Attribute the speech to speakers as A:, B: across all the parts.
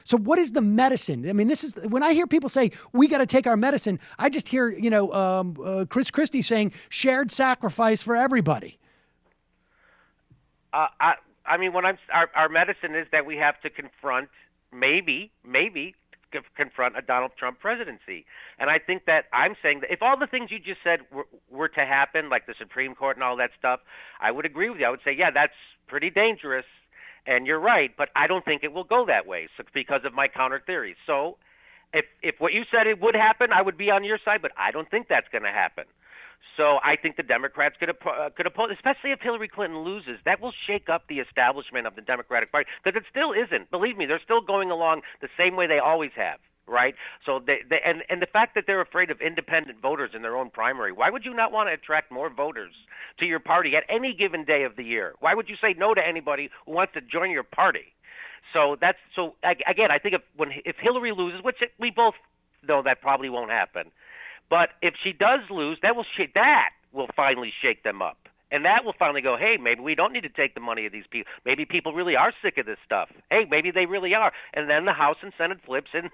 A: So what is the medicine? I mean, this is when I hear people say we got to take our medicine. I just hear, Chris Christie saying shared sacrifice for everybody.
B: I mean, our medicine is that we have to confront, maybe confront a Donald Trump presidency. And I think that I'm saying that if all the things you just said were to happen, like the Supreme Court and all that stuff, I would agree with you. I would say, yeah, that's pretty dangerous. And you're right, but I don't think it will go that way because of my counter theories. So if what you said it would happen, I would be on your side, but I don't think that's going to happen. So I think the Democrats could oppose, especially if Hillary Clinton loses. That will shake up the establishment of the Democratic Party, because it still isn't. Believe me, they're still going along the same way they always have. Right. So and the fact that they're afraid of independent voters in their own primary. Why would you not want to attract more voters to your party at any given day of the year? Why would you say no to anybody who wants to join your party? So again, I think if Hillary loses, which we both know that probably won't happen, but if she does lose, that will finally shake them up. And that will finally go, hey, maybe we don't need to take the money of these people. Maybe people really are sick of this stuff. Hey, maybe they really are. And then the House and Senate flips in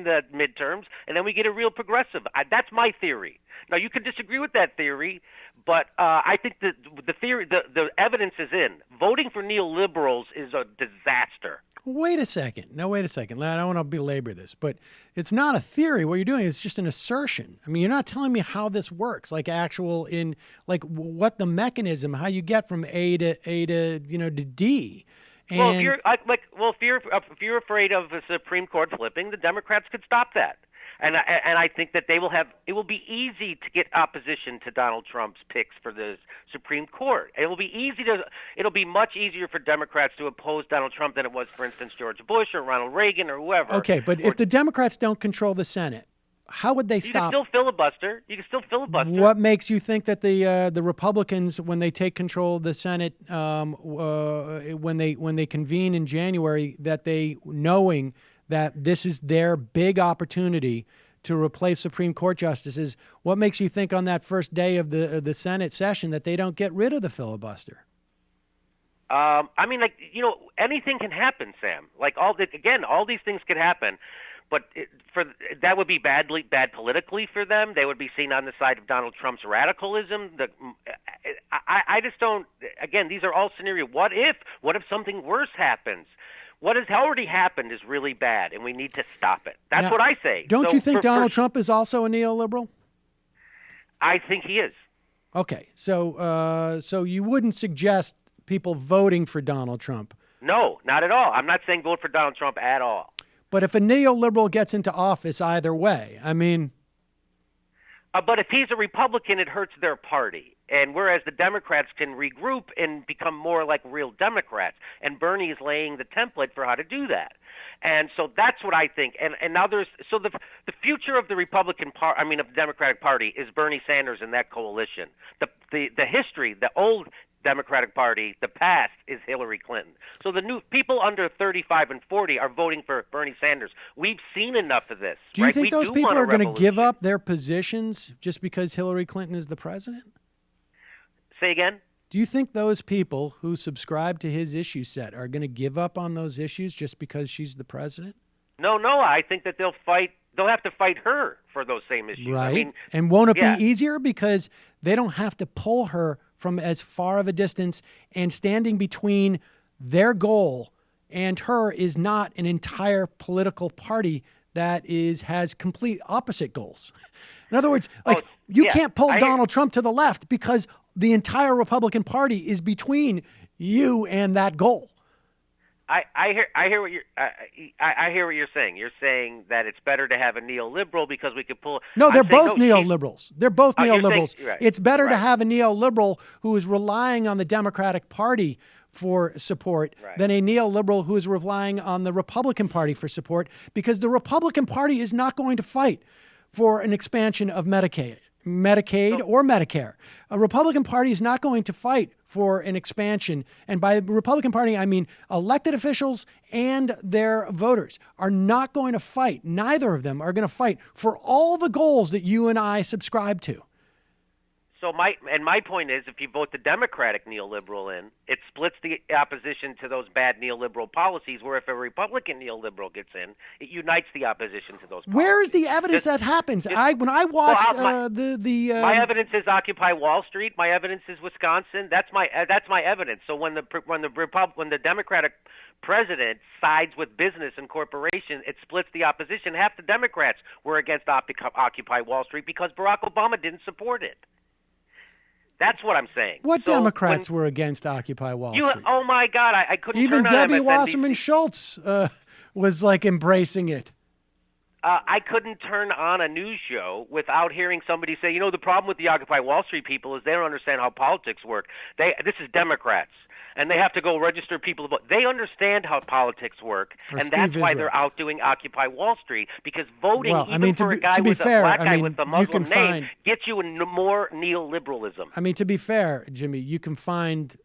B: the midterms, and then we get a real progressive. That's my theory. Now, you can disagree with that theory, but I think the theory, the evidence is in. Voting for neoliberals is a disaster.
A: Wait a second. Now, wait a second. I don't want to belabor this, but it's not a theory. What you're doing is just an assertion. I mean, you're not telling me how this works, like what the mechanism, how you get from A to D. And
B: well, if you're afraid of the Supreme Court flipping, the Democrats could stop that. And I think that it will be easy to get opposition to Donald Trump's picks for the Supreme Court. It'll be much easier for Democrats to oppose Donald Trump than it was, for instance, George Bush or Ronald Reagan or whoever.
A: Okay, but if the Democrats don't control the Senate, how would they stop?
B: You can still filibuster.
A: What makes you think that the Republicans, when they take control of the Senate, when they convene in January, that they, knowing that this is their big opportunity to replace Supreme Court justices, what makes you think on that first day of the Senate session that they don't get rid of the filibuster?
B: I mean, anything can happen, Sam. All these things could happen, but that would be bad politically for them. They would be seen on the side of Donald Trump's radicalism. I just don't. Again, these are all scenarios. What if something worse happens? What has already happened is really bad, and we need to stop it. That's what I say.
A: Don't you think Donald Trump is also a neoliberal?
B: I think he is.
A: Okay, so you wouldn't suggest people voting for Donald Trump?
B: No, not at all. I'm not saying vote for Donald Trump at all.
A: But if a neoliberal gets into office, either way, I mean.
B: But if he's a Republican, it hurts their party. And whereas the Democrats can regroup and become more like real Democrats, and Bernie is laying the template for how to do that. And so that's what I think. And now the future of the of the Democratic Party is Bernie Sanders and that coalition. The history, the old Democratic Party, the past is Hillary Clinton. So the new people under 35 and 40 are voting for Bernie Sanders. We've seen enough of this.
A: Do you think those people are going to give up their positions just because Hillary Clinton is the president?
B: Say again?
A: Do you think those people who subscribe to his issue set are going to give up on those issues just because she's the president?
B: No. I think that they'll have to fight her for those same issues.
A: Right.
B: I mean,
A: and won't it be easier because they don't have to pull her from as far of a distance, and standing between their goal and her is not an entire political party that has complete opposite goals. In other words, you can't pull Donald Trump to the left because the entire Republican Party is between you and that goal.
B: I hear what you're saying. You're saying that it's better to have a neoliberal because we could pull.
A: No, they're both neoliberals. They're both neoliberals.
B: Right,
A: it's better to have a neoliberal who is relying on the Democratic Party for support than a neoliberal who is relying on the Republican Party for support, because the Republican Party is not going to fight for an expansion of Medicaid or Medicare. A Republican Party is not going to fight for an expansion. And by the Republican Party, I mean elected officials and their voters are not going to fight. Neither of them are going to fight for all the goals that you and I subscribe to.
B: So my point is, if you vote the Democratic neoliberal in, it splits the opposition to those bad neoliberal policies. Where if a Republican neoliberal gets in, it unites the opposition to those policies.
A: Where is the evidence that happens? When I watched
B: my evidence is Occupy Wall Street. My evidence is Wisconsin. That's my evidence. So when the Democratic president sides with business and corporations, it splits the opposition. Half the Democrats were against Occupy Wall Street because Barack Obama didn't support it. That's what I'm saying.
A: What Democrats were against Occupy Wall Street?
B: Oh my God, I couldn't.
A: Even
B: turn on
A: Debbie
B: MSNBC.
A: Wasserman Schultz was like embracing it.
B: I couldn't turn on a news show without hearing somebody say, the problem with the Occupy Wall Street people is they don't understand how politics work. This is Democrats, and they have to go register people to vote. They understand how politics work, and that's why they're out doing Occupy Wall Street, because voting, for a guy with a black guy with a Muslim name, gets you into more neoliberalism.
A: I mean, to be fair, Jimmy, you can find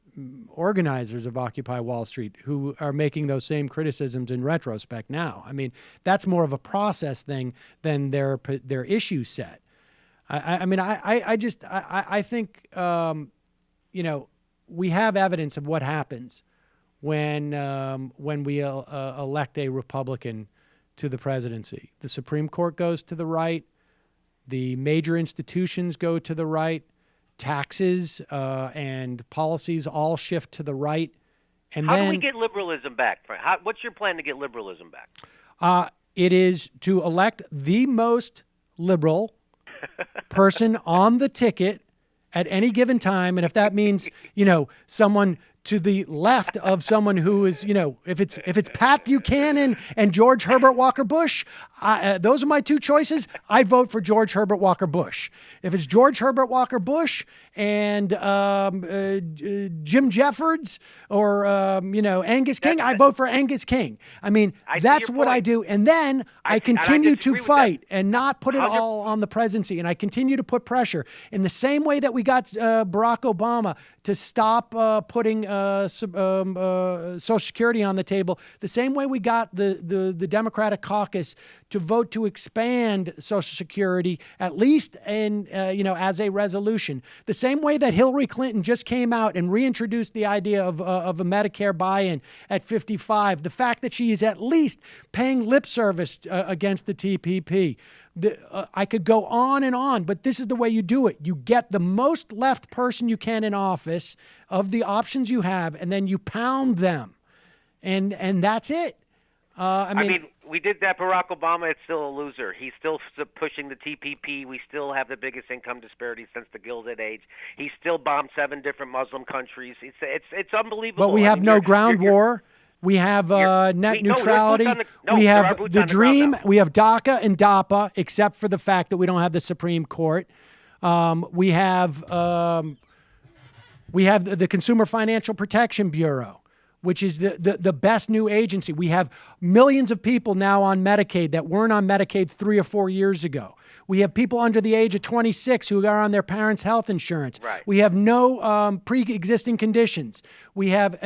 A: organizers of Occupy Wall Street who are making those same criticisms in retrospect now. I mean, that's more of a process thing than their issue set. I think we have evidence of what happens when we elect a Republican to the presidency. The Supreme Court goes to the right. The major institutions go to the right. Taxes and policies all shift to the right. And
B: how do we get liberalism back? What's your plan to get liberalism back?
A: It is to elect the most liberal person on the ticket at any given time. And if that means, someone to the left of someone who is, if it's Pat Buchanan and George Herbert Walker Bush, those are my two choices. I'd vote for George Herbert Walker Bush. If it's George Herbert Walker Bush and Jim Jeffords or Angus King, I vote for Angus King. I mean, that's what I do, and then I continue to fight and not put it all on the presidency, and I continue to put pressure in the same way that we got Barack Obama to stop putting Social Security on the table, the same way we got the Democratic caucus to vote to expand Social Security, at least as a resolution. The same way that Hillary Clinton just came out and reintroduced the idea of a Medicare buy-in at 55. The fact that she is at least paying lip service against the TPP. I could go on, but this is the way you do it. You get the most left person you can in office of the options you have, and then you pound them, and that's it. I mean,
B: we did that. Barack Obama is still a loser. He's still pushing the TPP. We still have the biggest income disparity since the Gilded Age. He still bombed 7 different Muslim countries. It's unbelievable.
A: But we have no ground war. We have net neutrality. We have the dream. We have DACA and DAPA, except for the fact that we don't have the Supreme Court. We have the Consumer Financial Protection Bureau, which is the best new agency. We have millions of people now on Medicaid that weren't on Medicaid 3 or 4 years ago. We have people under the age of 26 who are on their parents' health insurance.
B: Right.
A: We have no pre-existing conditions. We have,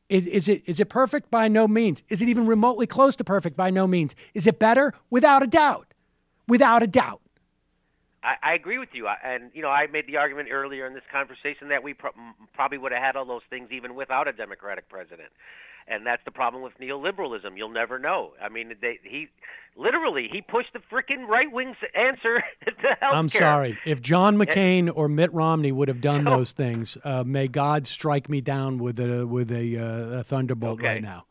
A: Is it perfect? By no means. Is it even remotely close to perfect? By no means. Is it better? Without a doubt. Without a doubt.
B: I agree with you. I made the argument earlier in this conversation that we probably would have had all those things even without a Democratic president. And that's the problem with neoliberalism. You'll never know. I mean, he pushed the frickin' right-wing's answer to healthcare.
A: I'm sorry. If John McCain or Mitt Romney would have done those things, may God strike me down with a thunderbolt right now.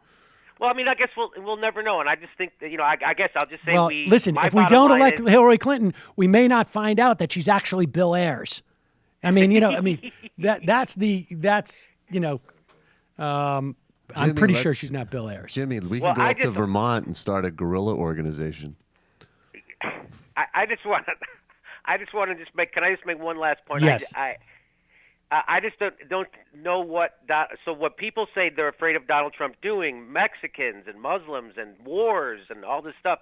B: Well, I mean, I guess we'll never know, and I just think that, I guess I'll just say
A: listen, if we don't elect Hillary Clinton, we may not find out that she's actually Bill Ayers. I mean, I'm pretty sure she's not Bill Ayers.
C: Jimmy, we can go up to Vermont and start a guerrilla organization.
B: I just want to make. Can I just make one last point?
A: Yes.
B: I just don't know what. So what people say they're afraid of Donald Trump doing, Mexicans and Muslims and wars and all this stuff.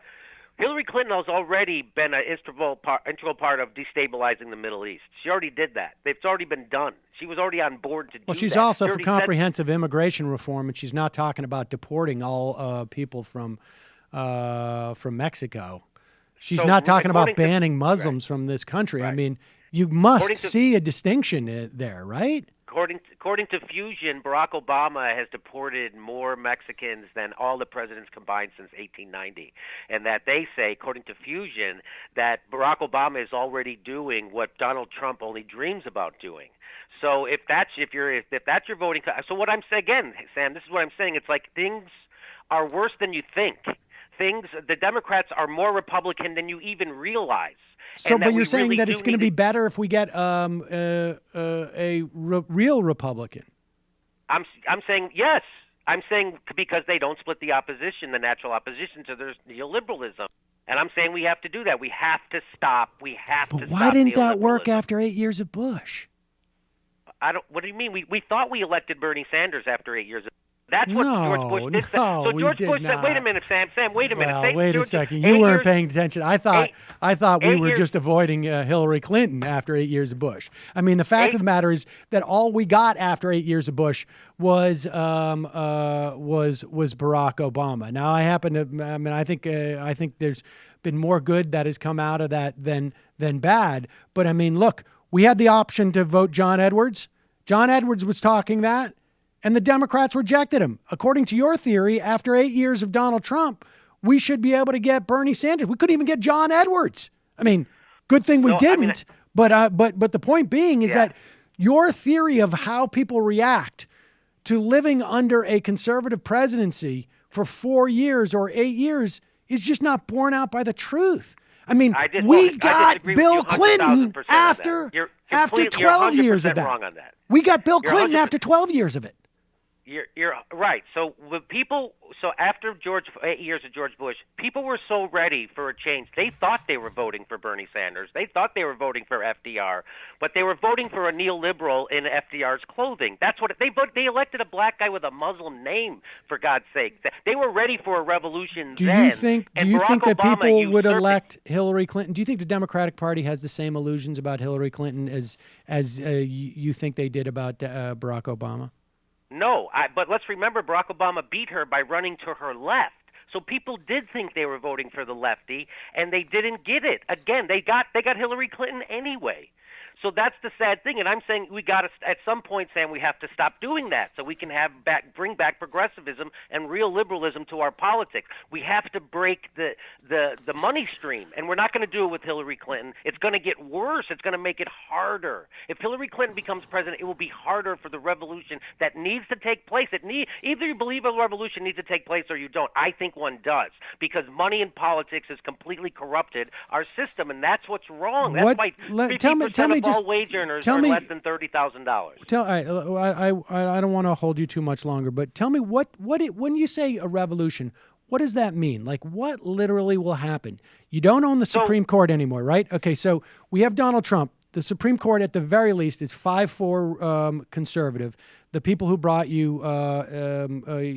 B: Hillary Clinton has already been an integral part of destabilizing the Middle East. She already did that. It's already been done. She was already on board to do that.
A: Well, she's also for comprehensive immigration reform, and she's not talking about deporting all people from Mexico. She's not talking about banning Muslims from this country.
B: Right.
A: I mean, You must see a distinction there, right?
B: According to Fusion, Barack Obama has deported more Mexicans than all the presidents combined since 1890, and that they say, according to Fusion, that Barack Obama is already doing what Donald Trump only dreams about doing. So if that's your voting, so what I'm saying again, Sam, this is what I'm saying. It's like things are worse than you think. The Democrats are more Republican than you even realize.
A: So, but you're saying that it's going to be better if we get a real Republican.
B: I'm saying yes. I'm saying because they don't split the opposition, the natural opposition to their neoliberalism. And I'm saying we have to do that. We have to stop.
A: But why didn't that work after 8 years of Bush?
B: What do you mean? We thought we elected Bernie Sanders after 8 years of That's what George Bush did.
A: No,
B: so George Bush
A: not.
B: said, "Wait a minute, Sam. Wait a minute.
A: Well, wait a second. You weren't paying attention. I thought we were just avoiding Hillary Clinton after 8 years of Bush. I mean, the fact of the matter is that all we got after 8 years of Bush was Barack Obama. Now, I think there's been more good that has come out of that than bad. But I mean, look, we had the option to vote John Edwards. John Edwards was talking that. And the Democrats rejected him. According to your theory, after 8 years of Donald Trump, we should be able to get Bernie Sanders. We couldn't even get John Edwards. I mean, good thing we didn't. But the point being is that your theory of how people react to living under a conservative presidency for 4 years or 8 years is just not borne out by the truth. I mean, we got Bill Clinton after 12 years of that.
B: Wrong on that.
A: We got Bill Clinton after 12 years of it.
B: You're right. So after 8 years of George Bush, people were so ready for a change. They thought they were voting for Bernie Sanders. They thought they were voting for FDR, but they were voting for a neoliberal in FDR's clothing. That's what they elected, a black guy with a Muslim name, for God's sake. They were ready for a revolution.
A: Do you think that people would elect Hillary Clinton? Do you think the Democratic Party has the same illusions about Hillary Clinton as you think they did about Barack Obama?
B: No, but let's remember Barack Obama beat her by running to her left. So people did think they were voting for the lefty, and they didn't get it. Again, they got Hillary Clinton anyway. So that's the sad thing, and I'm saying we got to, at some point, Sam, we have to stop doing that so we can bring back progressivism and real liberalism to our politics. We have to break the money stream, and we're not going to do it with Hillary Clinton. It's going to get worse. It's going to make it harder. If Hillary Clinton becomes president, it will be harder for the revolution that needs to take place. Either you believe a revolution needs to take place or you don't. I think one does, because money in politics has completely corrupted our system, and that's what's wrong. That's why 50% of all wage earners are less than $30,000.
A: I don't want to hold you too much longer, but tell me when you say a revolution, what does that mean? Like, what literally will happen? You don't own the Supreme Court anymore, right? Okay, so we have Donald Trump. The Supreme Court, at the very least, is 5-4 conservative. The people who brought you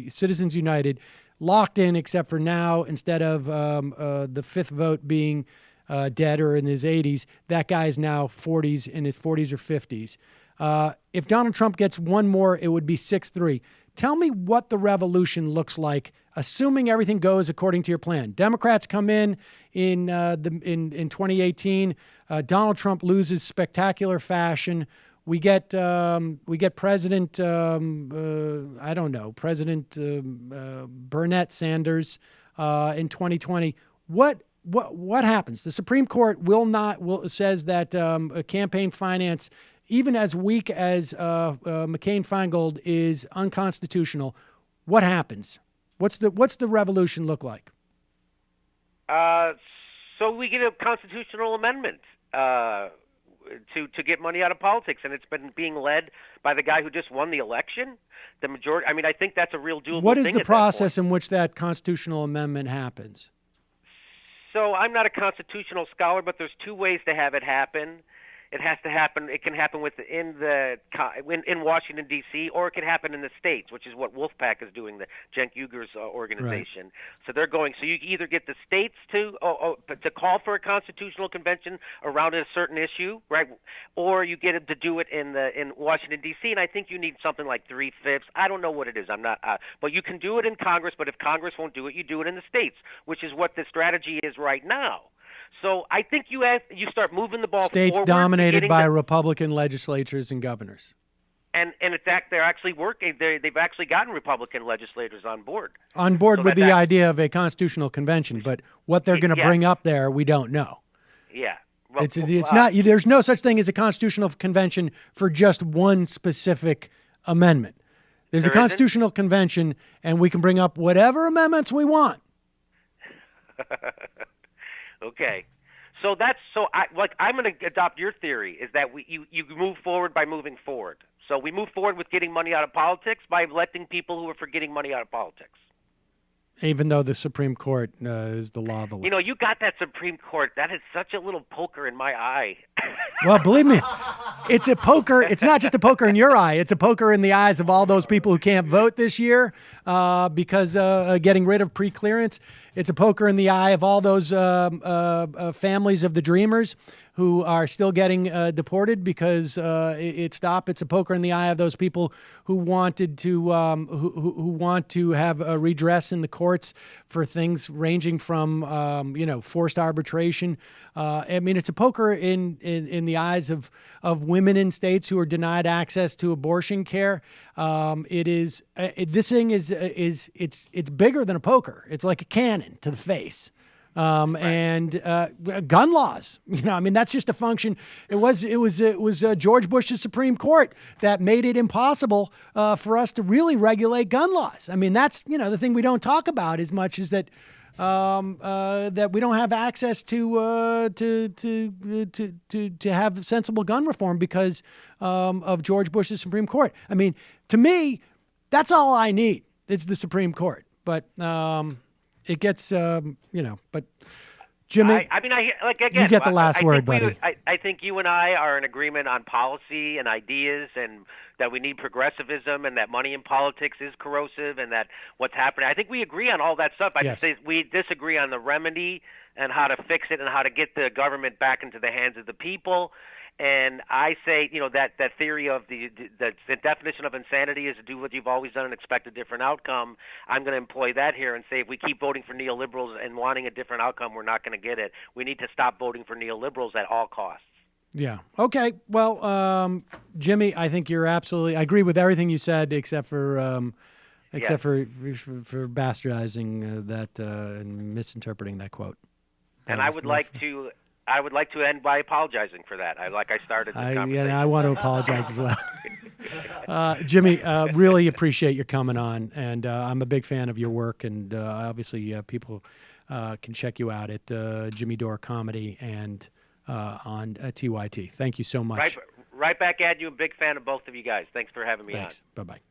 A: Citizens United locked in, except for now, instead of the fifth vote being dead or in his 80s, that guy is now in his 40s or 50s. If Donald Trump gets one more, it would be 6-3. Tell me what the revolution looks like, assuming everything goes according to your plan. Democrats come in 2018. Donald Trump loses spectacular fashion. We get President President Burnett Sanders in 2020. What happens? The Supreme Court says that campaign finance, even as weak as McCain-Feingold, is unconstitutional. What happens? What's the revolution look like?
B: So we get a constitutional amendment to get money out of politics, and it's been being led by the guy who just won the election. The majority. I mean, I think that's a real doable thing.
A: What is the process in which that constitutional amendment happens?
B: So I'm not a constitutional scholar, but there's two ways to have it happen. It has to happen. It can happen in Washington D.C., or it can happen in the states, which is what Wolfpack is doing, the Cenk Uygur's organization. Right. So they're going. So you either get the states to call for a constitutional convention around a certain issue, right, or you get it to do it in Washington D.C. And I think you need something like 3/5. I don't know what it is. I'm not. But you can do it in Congress. But if Congress won't do it, you do it in the states, which is what the strategy is right now. So I think you start moving the ball
A: States
B: forward.
A: dominated by Republican legislatures and governors.
B: And in fact, they're actually working. They've actually gotten Republican legislators on board.
A: On board with the idea of a constitutional convention, but what they're going to bring up there, we don't know.
B: Yeah. Well,
A: it's not. There's no such thing as a constitutional convention for just one specific amendment. There's a constitutional convention, and we can bring up whatever amendments we want.
B: Okay. So I'm going to adopt your theory is that you move forward by moving forward. So we move forward with getting money out of politics by electing people who are for getting money out of politics.
A: Even though the Supreme Court is the law of the land.
B: You know, you got that Supreme Court. That is such a little poker in my eye.
A: Well, believe me, it's a poker. It's not just a poker in your eye. It's a poker in the eyes of all those people who can't vote this year because getting rid of pre-clearance. It's a poker in the eye of all those families of the Dreamers who are still getting deported because it stopped. It's a poker in the eye of those people who wanted to who want to have a redress in the courts for things ranging from forced arbitration. I mean, it's a poker in the eyes of women in states who are denied access to abortion care. This thing is bigger than a poker. It's like a cannon to the face. And gun laws, I mean, that's just a function. It was George Bush's Supreme Court that made it impossible for us to really regulate gun laws. I mean, that's, the thing we don't talk about as much is that that we don't have access to have sensible gun reform because of George Bush's Supreme Court. I mean, to me, that's all I need. It's the Supreme Court, but it gets, but Jimmy,
B: you
A: get the last word, buddy.
B: I think you and I are in agreement on policy and ideas and that we need progressivism and that money in politics is corrosive and that what's happening. I think we agree on all that stuff. I just say we disagree on the remedy and how to fix it and how to get the government back into the hands of the people. And I say, that theory of the definition of insanity is to do what you've always done and expect a different outcome. I'm going to employ that here and say if we keep voting for neoliberals and wanting a different outcome, we're not going to get it. We need to stop voting for neoliberals at all costs.
A: Yeah. Okay. Well, Jimmy, I think I agree with everything you said except for bastardizing that and misinterpreting that quote.
B: And I would like to end by apologizing for that. I started this conversation.
A: I want to apologize as well. Jimmy, really appreciate your coming on, and I'm a big fan of your work, and obviously people can check you out at Jimmy Dore Comedy and on TYT. Thank you so much.
B: Right back at you. A big fan of both of you guys. Thanks for having me on.
A: Bye-bye.